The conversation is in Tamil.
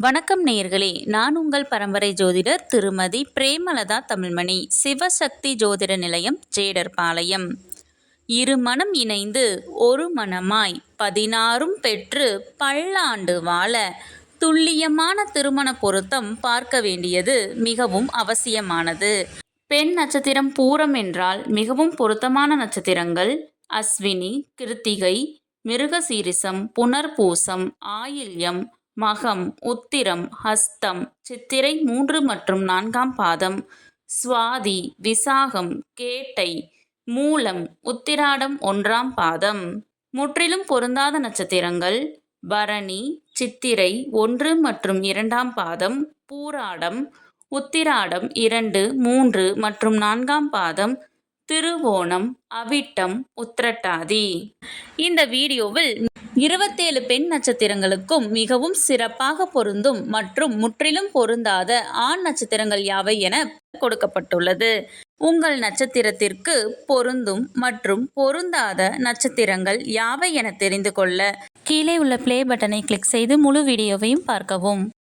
வணக்கம் நேயர்களே, நான் உங்கள் பரம்பரை ஜோதிடர் திருமதி பிரேமலதா தமிழ்மணி, சிவசக்தி ஜோதிட நிலையம், ஜேடர்பாளையம். இரு மனம் இணைந்து ஒரு மனமாய் 16ம் பெற்று பல்லாண்டு வாழ துல்லியமான திருமண பொருத்தம் பார்க்க வேண்டியது மிகவும் அவசியமானது. பெண் நட்சத்திரம் பூரம் என்றால் மிகவும் பொருத்தமான நட்சத்திரங்கள் அஸ்வினி, கிருத்திகை, மிருகசீரிசம், புனர்பூசம், ஆயில்யம், மகம், உத்திரம், ஹஸ்தம், சித்திரை 3 மற்றும் 4ஆம் பாதம், சுவாதி, விசாகம், கேட்டை, மூலம், உத்திராடம் 1ஆம் பாதம். முற்றிலும் பொருந்தாத நட்சத்திரங்கள் பரணி, சித்திரை 1 மற்றும் 2ஆம் பாதம், பூராடம், உத்திராடம் 2, 3 மற்றும் 4ஆம் பாதம், திருவோணம், அவிட்டம், உத்திரட்டாதி. இந்த வீடியோவில் 27 பெண் நட்சத்திரங்களுக்கும் மிகவும் சிறப்பாக பொருந்தும் மற்றும் முற்றிலும் பொருந்தாத ஆண் நட்சத்திரங்கள் யாவை என கொடுக்கப்பட்டுள்ளது. உங்கள் நட்சத்திரத்திற்கு பொருந்தும் மற்றும் பொருந்தாத நட்சத்திரங்கள் யாவை என தெரிந்து கொள்ள கீழே உள்ள ப்ளே பட்டனை கிளிக் செய்து முழு வீடியோவையும் பார்க்கவும்.